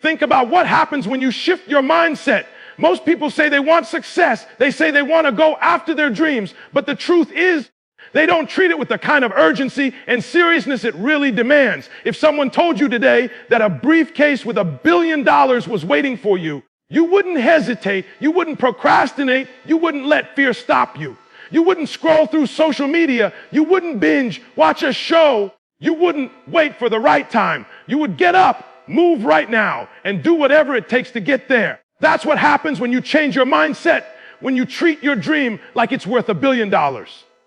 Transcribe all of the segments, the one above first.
Think about what happens when you shift your mindset. Most people say they want success. They say they want to go after their dreams. But the truth is, they don't treat it with the kind of urgency and seriousness it really demands. If someone told you today that a briefcase with $1 billion was waiting for you, you wouldn't hesitate, you wouldn't procrastinate, you wouldn't let fear stop you. You wouldn't scroll through social media, you wouldn't binge, watch a show, you wouldn't wait for the right time. You would get up, move right now, and do whatever it takes to get there. That's what happens when you change your mindset, when you treat your dream like it's worth $1 billion.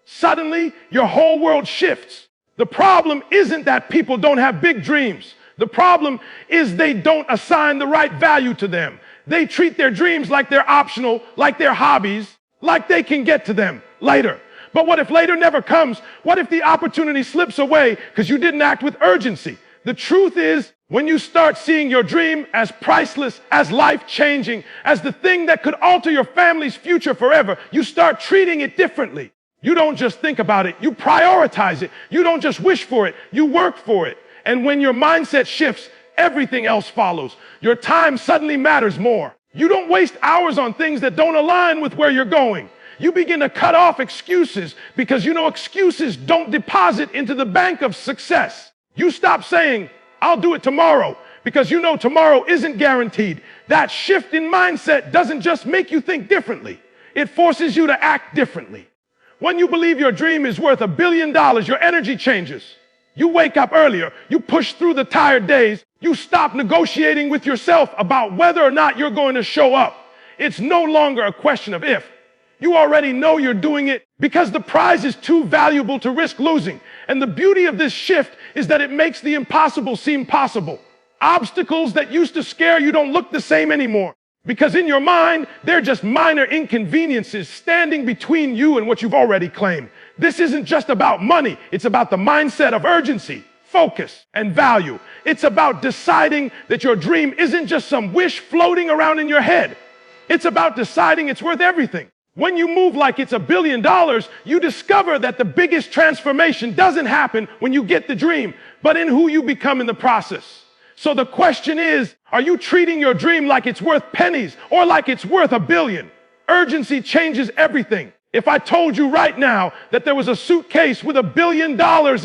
Suddenly, your whole world shifts. The problem isn't that people don't have big dreams. The problem is they don't assign the right value to them. They treat their dreams like they're optional, like they're hobbies, like they can get to them later. But what if later never comes? What if the opportunity slips away because you didn't act with urgency? The truth is, when you start seeing your dream as priceless, as life-changing, as the thing that could alter your family's future forever, you start treating it differently. You don't just think about it, you prioritize it. You don't just wish for it, you work for it. And when your mindset shifts, everything else follows. Your time suddenly matters more. You don't waste hours on things that don't align with where you're going. You begin to cut off excuses because you know excuses don't deposit into the bank of success. You stop saying, I'll do it tomorrow, because you know tomorrow isn't guaranteed. That shift in mindset doesn't just make you think differently, it forces you to act differently. When you believe your dream is worth $1 billion, your energy changes. You wake up earlier, you push through the tired days, you stop negotiating with yourself about whether or not you're going to show up. It's no longer a question of if. You already know you're doing it because the prize is too valuable to risk losing. And the beauty of this shift is that it makes the impossible seem possible. Obstacles that used to scare you don't look the same anymore. Because in your mind, they're just minor inconveniences standing between you and what you've already claimed. This isn't just about money. It's about the mindset of urgency, focus, and value. It's about deciding that your dream isn't just some wish floating around in your head. It's about deciding it's worth everything. When you move like it's $1 billion, you discover that the biggest transformation doesn't happen when you get the dream, but in who you become in the process. So the question is, are you treating your dream like it's worth pennies or like it's worth $1 billion? Urgency changes everything. If I told you right now that there was a suitcase with $1 billion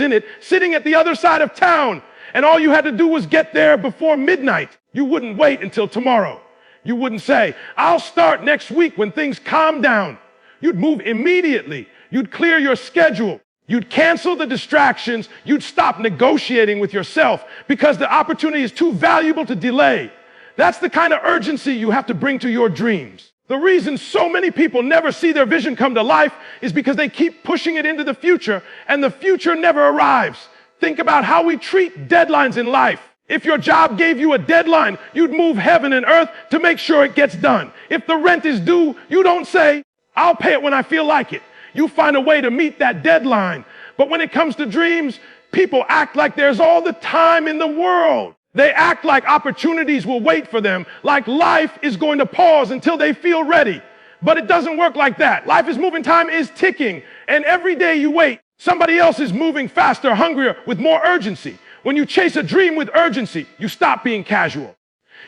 in it sitting at the other side of town, and all you had to do was get there before midnight, you wouldn't wait until tomorrow. You wouldn't say, I'll start next week when things calm down. You'd move immediately. You'd clear your schedule. You'd cancel the distractions. You'd stop negotiating with yourself because the opportunity is too valuable to delay. That's the kind of urgency you have to bring to your dreams. The reason so many people never see their vision come to life is because they keep pushing it into the future, and the future never arrives. Think about how we treat deadlines in life. If your job gave you a deadline, you'd move heaven and earth to make sure it gets done. If the rent is due, you don't say, I'll pay it when I feel like it. You find a way to meet that deadline. But when it comes to dreams, people act like there's all the time in the world. They act like opportunities will wait for them, like life is going to pause until they feel ready. But it doesn't work like that. Life is moving, time is ticking. And every day you wait, somebody else is moving faster, hungrier, with more urgency. When you chase a dream with urgency, you stop being casual.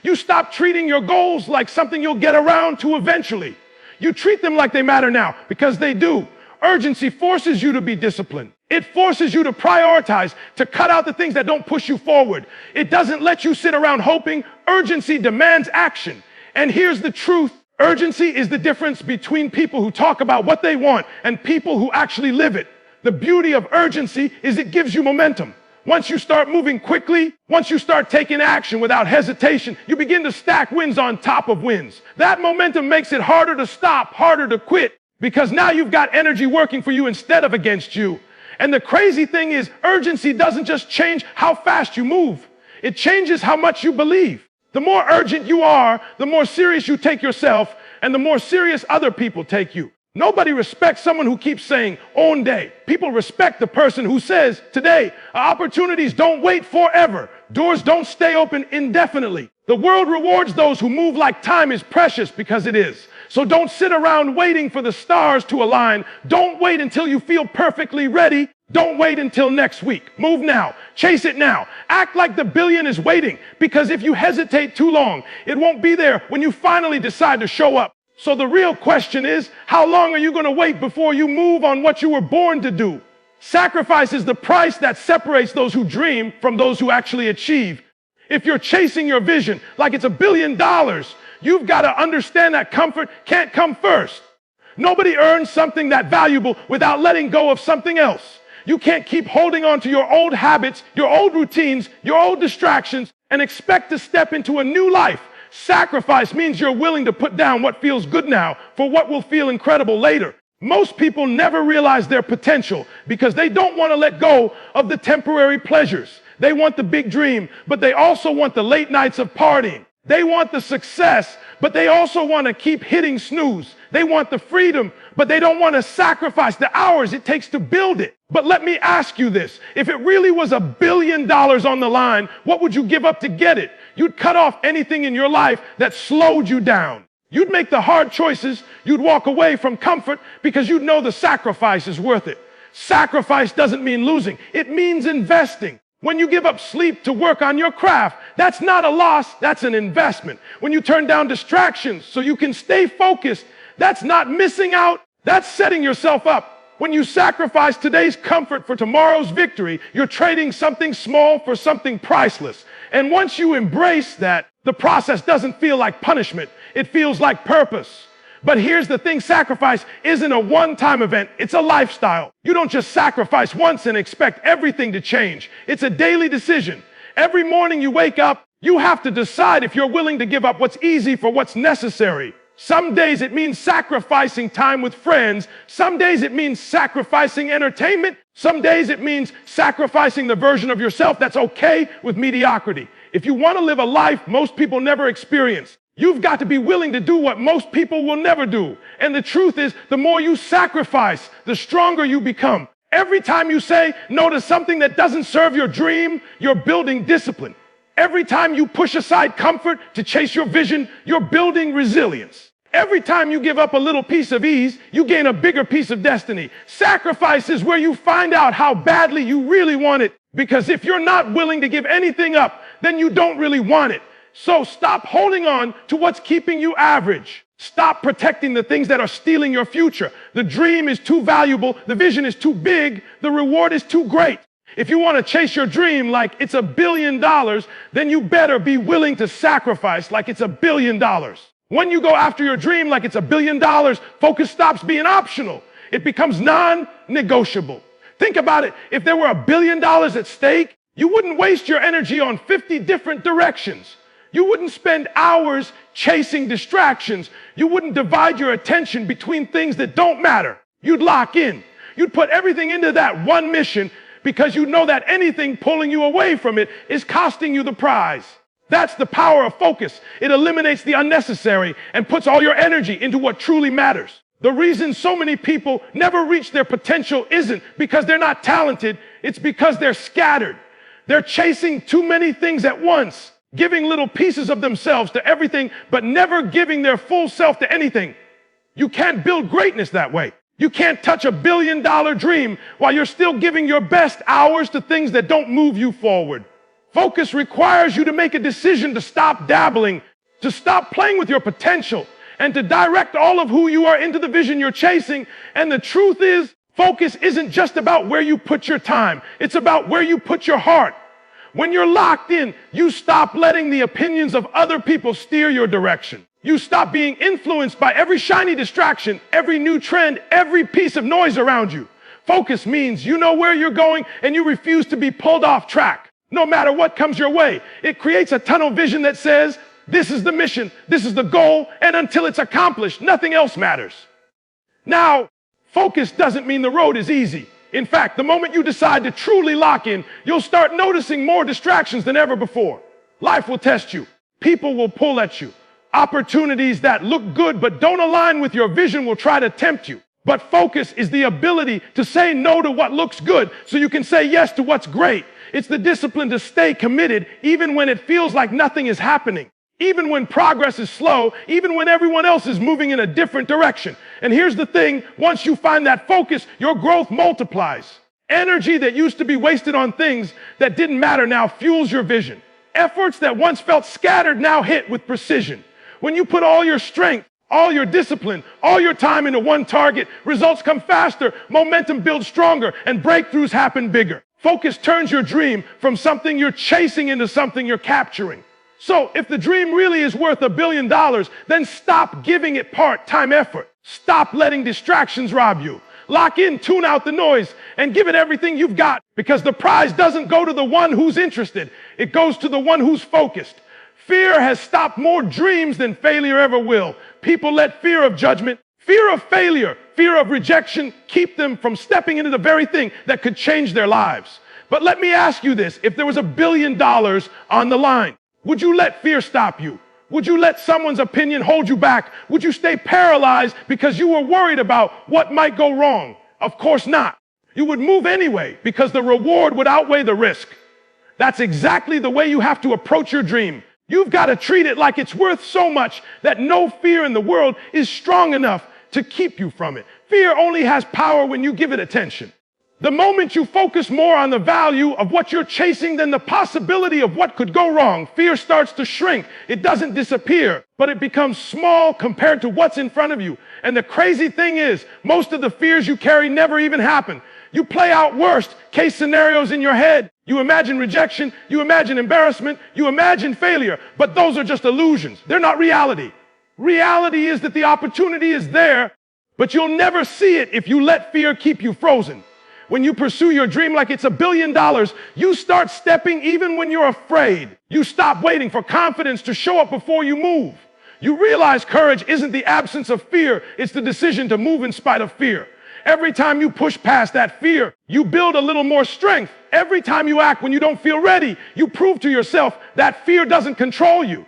You stop treating your goals like something you'll get around to eventually. You treat them like they matter now, because they do. Urgency forces you to be disciplined. It forces you to prioritize, to cut out the things that don't push you forward. It doesn't let you sit around hoping. Urgency demands action. And here's the truth. Urgency is the difference between people who talk about what they want and people who actually live it. The beauty of urgency is it gives you momentum. Once you start moving quickly, once you start taking action without hesitation, you begin to stack wins on top of wins. That momentum makes it harder to stop, harder to quit, because now you've got energy working for you instead of against you. And the crazy thing is, urgency doesn't just change how fast you move. It changes how much you believe. The more urgent you are, the more serious you take yourself, and the more serious other people take you. Nobody respects someone who keeps saying, own day. People respect the person who says, today, opportunities don't wait forever. Doors don't stay open indefinitely. The world rewards those who move like time is precious, because it is. So don't sit around waiting for the stars to align. Don't wait until you feel perfectly ready. Don't wait until next week. Move now. Chase it now. Act like the billion is waiting, because if you hesitate too long, it won't be there when you finally decide to show up. So the real question is, how long are you going to wait before you move on what you were born to do? Sacrifice is the price that separates those who dream from those who actually achieve. If you're chasing your vision like it's $1 billion, you've got to understand that comfort can't come first. Nobody earns something that valuable without letting go of something else. You can't keep holding on to your old habits, your old routines, your old distractions, and expect to step into a new life. Sacrifice means you're willing to put down what feels good now for what will feel incredible later. Most people never realize their potential because they don't want to let go of the temporary pleasures. They want the big dream, but they also want the late nights of partying. They want the success, but they also want to keep hitting snooze. They want the freedom, but they don't want to sacrifice the hours it takes to build it. But let me ask you this. If it really was $1 billion on the line, what would you give up to get it? You'd cut off anything in your life that slowed you down. You'd make the hard choices. You'd walk away from comfort because you'd know the sacrifice is worth it. Sacrifice doesn't mean losing. It means investing. When you give up sleep to work on your craft, that's not a loss, that's an investment. When you turn down distractions so you can stay focused, that's not missing out, that's setting yourself up. When you sacrifice today's comfort for tomorrow's victory, you're trading something small for something priceless. And once you embrace that, the process doesn't feel like punishment, it feels like purpose. But here's the thing, sacrifice isn't a one-time event, it's a lifestyle. You don't just sacrifice once and expect everything to change. It's a daily decision. Every morning you wake up, you have to decide if you're willing to give up what's easy for what's necessary. Some days it means sacrificing time with friends. Some days it means sacrificing entertainment. Some days it means sacrificing the version of yourself that's okay with mediocrity. If you want to live a life most people never experience, you've got to be willing to do what most people will never do. And the truth is, the more you sacrifice, the stronger you become. Every time you say no to something that doesn't serve your dream, you're building discipline. Every time you push aside comfort to chase your vision, you're building resilience. Every time you give up a little piece of ease, you gain a bigger piece of destiny. Sacrifice is where you find out how badly you really want it. Because if you're not willing to give anything up, then you don't really want it. So stop holding on to what's keeping you average. Stop protecting the things that are stealing your future. The dream is too valuable. The vision is too big. The reward is too great. If you want to chase your dream like it's $1 billion, then you better be willing to sacrifice like it's $1 billion. When you go after your dream like it's $1 billion, focus stops being optional. It becomes non-negotiable. Think about it. If there were $1 billion at stake, you wouldn't waste your energy on 50 different directions. You wouldn't spend hours chasing distractions. You wouldn't divide your attention between things that don't matter. You'd lock in. You'd put everything into that one mission because you know that anything pulling you away from it is costing you the prize. That's the power of focus. It eliminates the unnecessary and puts all your energy into what truly matters. The reason so many people never reach their potential isn't because they're not talented. It's because they're scattered. They're chasing too many things at once, giving little pieces of themselves to everything, but never giving their full self to anything. You can't build greatness that way. You can't touch $1 billion dream while you're still giving your best hours to things that don't move you forward. Focus requires you to make a decision to stop dabbling, to stop playing with your potential, and to direct all of who you are into the vision you're chasing. And the truth is, focus isn't just about where you put your time. It's about where you put your heart. When you're locked in, you stop letting the opinions of other people steer your direction. You stop being influenced by every shiny distraction, every new trend, every piece of noise around you. Focus means you know where you're going and you refuse to be pulled off track. No matter what comes your way, it creates a tunnel vision that says, this is the mission, this is the goal, and until it's accomplished, nothing else matters. Now, focus doesn't mean the road is easy. In fact, the moment you decide to truly lock in, you'll start noticing more distractions than ever before. Life will test you. People will pull at you. Opportunities that look good but don't align with your vision will try to tempt you. But focus is the ability to say no to what looks good so you can say yes to what's great. It's the discipline to stay committed even when it feels like nothing is happening, even when progress is slow, even when everyone else is moving in a different direction. And here's the thing, once you find that focus, your growth multiplies. Energy that used to be wasted on things that didn't matter now fuels your vision. Efforts that once felt scattered now hit with precision. When you put all your strength, all your discipline, all your time into one target, results come faster, momentum builds stronger, and breakthroughs happen bigger. Focus turns your dream from something you're chasing into something you're capturing. So if the dream really is worth $1 billion, then stop giving it part-time effort. Stop letting distractions rob you. Lock in, tune out the noise, and give it everything you've got, because the prize doesn't go to the one who's interested. It goes to the one who's focused. Fear has stopped more dreams than failure ever will. People let fear of judgment, fear of failure, fear of rejection keep them from stepping into the very thing that could change their lives. But let me ask you this. If there was $1 billion on the line, would you let fear stop you? Would you let someone's opinion hold you back? Would you stay paralyzed because you were worried about what might go wrong? Of course not. You would move anyway because the reward would outweigh the risk. That's exactly the way you have to approach your dream. You've got to treat it like it's worth so much that no fear in the world is strong enough to keep you from it. Fear only has power when you give it attention. The moment you focus more on the value of what you're chasing than the possibility of what could go wrong, fear starts to shrink. It doesn't disappear, but it becomes small compared to what's in front of you. And the crazy thing is, most of the fears you carry never even happen. You play out worst case scenarios in your head. You imagine rejection, you imagine embarrassment, you imagine failure, but those are just illusions. They're not reality. Reality is that the opportunity is there, but you'll never see it if you let fear keep you frozen. When you pursue your dream like it's $1 billion, you start stepping even when you're afraid. You stop waiting for confidence to show up before you move. You realize courage isn't the absence of fear, it's the decision to move in spite of fear. Every time you push past that fear, you build a little more strength. Every time you act when you don't feel ready, you prove to yourself that fear doesn't control you.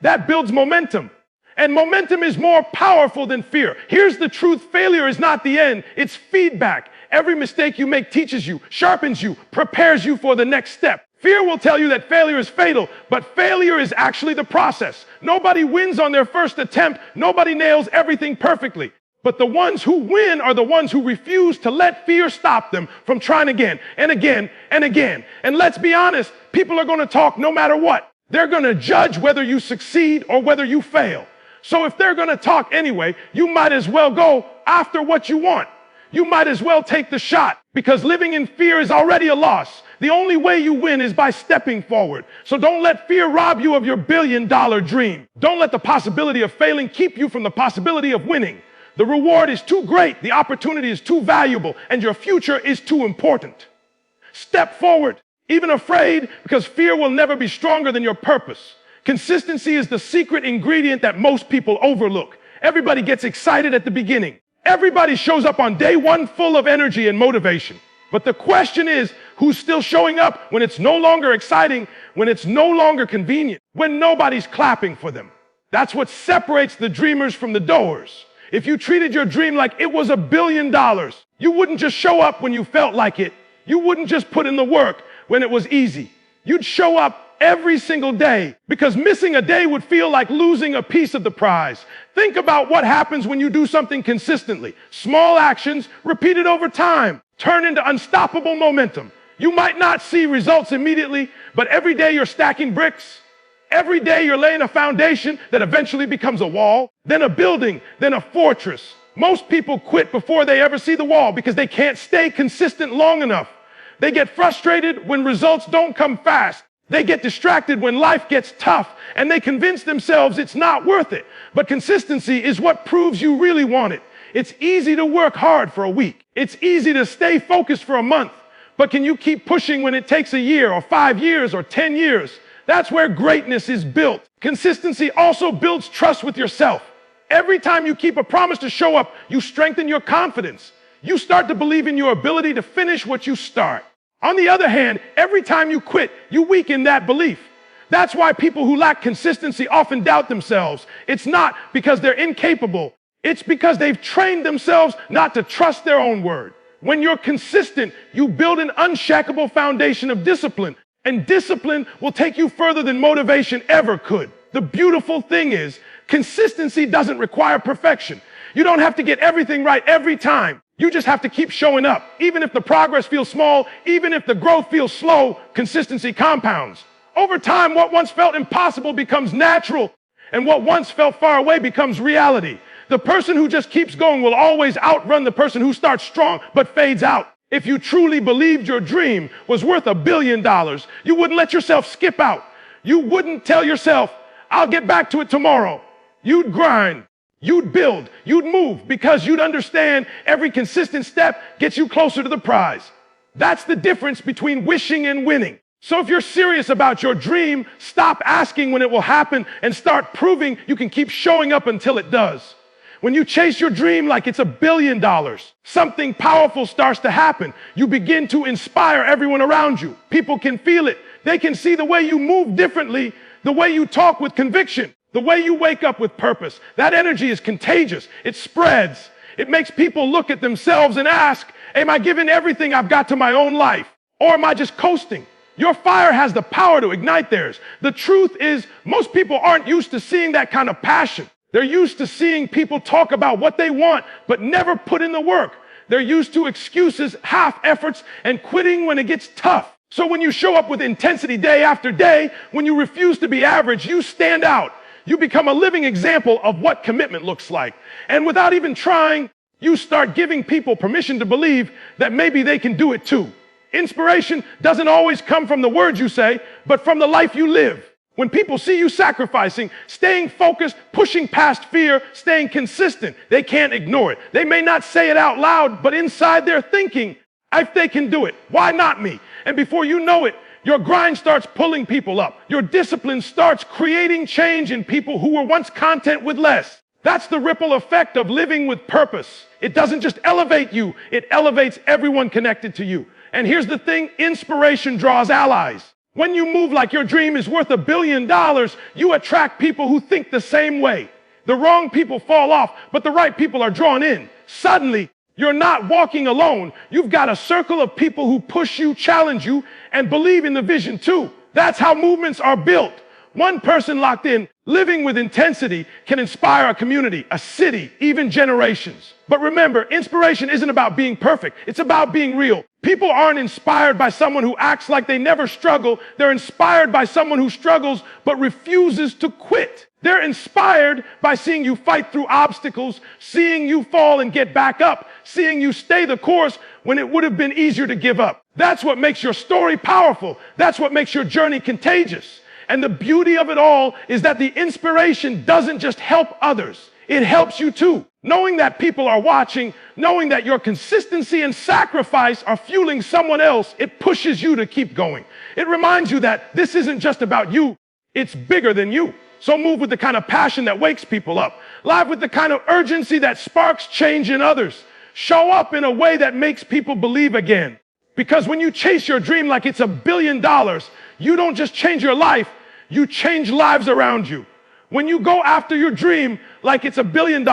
That builds momentum. And momentum is more powerful than fear. Here's the truth. Failure is not the end. It's feedback. Every mistake you make teaches you, sharpens you, prepares you for the next step. Fear will tell you that failure is fatal, but failure is actually the process. Nobody wins on their first attempt. Nobody nails everything perfectly. But the ones who win are the ones who refuse to let fear stop them from trying again and again and again. And let's be honest, people are going to talk no matter what. They're going to judge whether you succeed or whether you fail. So if they're going to talk anyway, you might as well go after what you want. You might as well take the shot, because living in fear is already a loss. The only way you win is by stepping forward. So don't let fear rob you of your $1 billion dream. Don't let the possibility of failing keep you from the possibility of winning. The reward is too great, the opportunity is too valuable, and your future is too important. Step forward, even afraid, because fear will never be stronger than your purpose. Consistency is the secret ingredient that most people overlook. Everybody gets excited at the beginning. Everybody shows up on day one full of energy and motivation. But the question is, who's still showing up when it's no longer exciting, when it's no longer convenient, when nobody's clapping for them? That's what separates the dreamers from the doers. If you treated your dream like it was $1 billion, you wouldn't just show up when you felt like it. You wouldn't just put in the work when it was easy. You'd show up every single day, because missing a day would feel like losing a piece of the prize. Think about what happens when you do something consistently. Small actions repeated over time turn into unstoppable momentum. You might not see results immediately, but every day you're stacking bricks. Every day you're laying a foundation that eventually becomes a wall, then a building, then a fortress. Most people quit before they ever see the wall because they can't stay consistent long enough. They get frustrated when results don't come fast. They get distracted when life gets tough, and they convince themselves it's not worth it. But consistency is what proves you really want it. It's easy to work hard for a week. It's easy to stay focused for a month. But can you keep pushing when it takes a year or 5 years or 10 years? That's where greatness is built. Consistency also builds trust with yourself. Every time you keep a promise to show up, you strengthen your confidence. You start to believe in your ability to finish what you start. On the other hand, every time you quit, you weaken that belief. That's why people who lack consistency often doubt themselves. It's not because they're incapable. It's because they've trained themselves not to trust their own word. When you're consistent, you build an unshakable foundation of discipline. And discipline will take you further than motivation ever could. The beautiful thing is, consistency doesn't require perfection. You don't have to get everything right every time. You just have to keep showing up. Even if the progress feels small, even if the growth feels slow, consistency compounds. Over time, what once felt impossible becomes natural, and what once felt far away becomes reality. The person who just keeps going will always outrun the person who starts strong but fades out. If you truly believed your dream was worth $1 billion, you wouldn't let yourself skip out. You wouldn't tell yourself, I'll get back to it tomorrow. You'd grind. You'd build, you'd move, because you'd understand every consistent step gets you closer to the prize. That's the difference between wishing and winning. So if you're serious about your dream, stop asking when it will happen and start proving you can keep showing up until it does. When you chase your dream like it's $1 billion, something powerful starts to happen. You begin to inspire everyone around you. People can feel it. They can see the way you move differently, the way you talk with conviction. The way you wake up with purpose. That energy is contagious. It spreads. It makes people look at themselves and ask, am I giving everything I've got to my own life? Or am I just coasting? Your fire has the power to ignite theirs. The truth is, most people aren't used to seeing that kind of passion. They're used to seeing people talk about what they want, but never put in the work. They're used to excuses, half efforts, and quitting when it gets tough. So when you show up with intensity day after day, when you refuse to be average, you stand out. You become a living example of what commitment looks like. And without even trying, you start giving people permission to believe that maybe they can do it too. Inspiration doesn't always come from the words you say, but from the life you live. When people see you sacrificing, staying focused, pushing past fear, staying consistent, they can't ignore it. They may not say it out loud, but inside they're thinking, if they can do it, why not me? And before you know it, your grind starts pulling people up. Your discipline starts creating change in people who were once content with less. That's the ripple effect of living with purpose. It doesn't just elevate you, it elevates everyone connected to you. And here's the thing, inspiration draws allies. When you move like your dream is worth $1 billion, you attract people who think the same way. The wrong people fall off, but the right people are drawn in. Suddenly, you're not walking alone. You've got a circle of people who push you, challenge you, and believe in the vision too. That's how movements are built. One person locked in, living with intensity, can inspire a community, a city, even generations. But remember, inspiration isn't about being perfect. It's about being real. People aren't inspired by someone who acts like they never struggle. They're inspired by someone who struggles but refuses to quit. They're inspired by seeing you fight through obstacles, seeing you fall and get back up, seeing you stay the course when it would have been easier to give up. That's what makes your story powerful. That's what makes your journey contagious. And the beauty of it all is that the inspiration doesn't just help others. It helps you too. Knowing that people are watching, knowing that your consistency and sacrifice are fueling someone else, it pushes you to keep going. It reminds you that this isn't just about you. It's bigger than you. So move with the kind of passion that wakes people up. Live with the kind of urgency that sparks change in others. Show up in a way that makes people believe again. Because when you chase your dream like it's $1 billion, you don't just change your life, you change lives around you. When you go after your dream like it's $1 billion,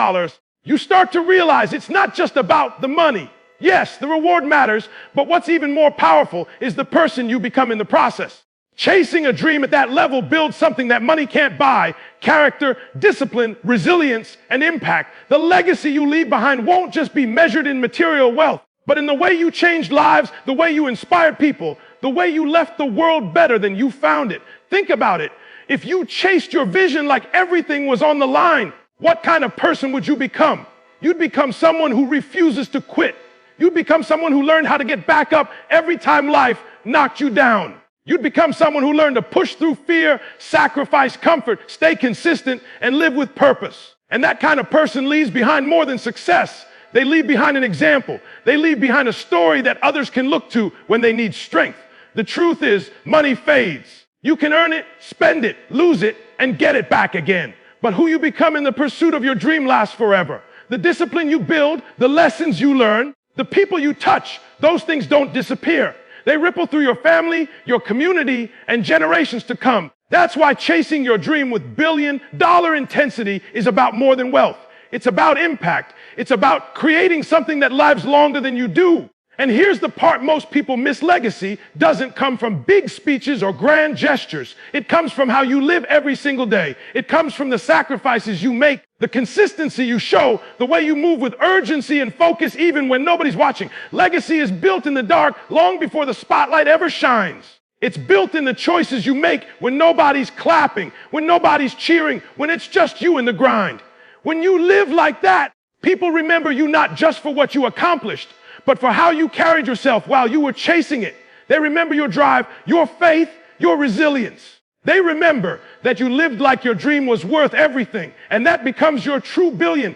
you start to realize it's not just about the money. Yes, the reward matters, but what's even more powerful is the person you become in the process. Chasing a dream at that level builds something that money can't buy: character, discipline, resilience, and impact. The legacy you leave behind won't just be measured in material wealth, but in the way you changed lives, the way you inspired people, the way you left the world better than you found it. Think about it. If you chased your vision like everything was on the line, what kind of person would you become? You'd become someone who refuses to quit. You'd become someone who learned how to get back up every time life knocked you down. You'd become someone who learned to push through fear, sacrifice comfort, stay consistent, and live with purpose. And that kind of person leaves behind more than success. They leave behind an example. They leave behind a story that others can look to when they need strength. The truth is, money fades. You can earn it, spend it, lose it, and get it back again. But who you become in the pursuit of your dream lasts forever. The discipline you build, the lessons you learn, the people you touch, those things don't disappear. They ripple through your family, your community, and generations to come. That's why chasing your dream with billion-dollar intensity is about more than wealth. It's about impact. It's about creating something that lives longer than you do. And here's the part most people miss: legacy doesn't come from big speeches or grand gestures. It comes from how you live every single day. It comes from the sacrifices you make, the consistency you show, the way you move with urgency and focus even when nobody's watching. Legacy is built in the dark long before the spotlight ever shines. It's built in the choices you make when nobody's clapping, when nobody's cheering, when it's just you in the grind. When you live like that, people remember you not just for what you accomplished, but for how you carried yourself while you were chasing it. They remember your drive, your faith, your resilience. They remember that you lived like your dream was worth everything, and that becomes your true $1 billion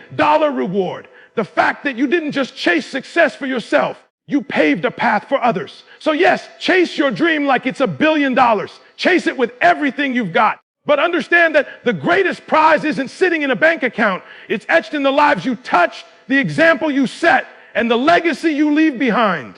reward. The fact that you didn't just chase success for yourself, you paved a path for others. So yes, chase your dream like it's $1 billion. Chase it with everything you've got. But understand that the greatest prize isn't sitting in a bank account. It's etched in the lives you touched, the example you set, and the legacy you leave behind.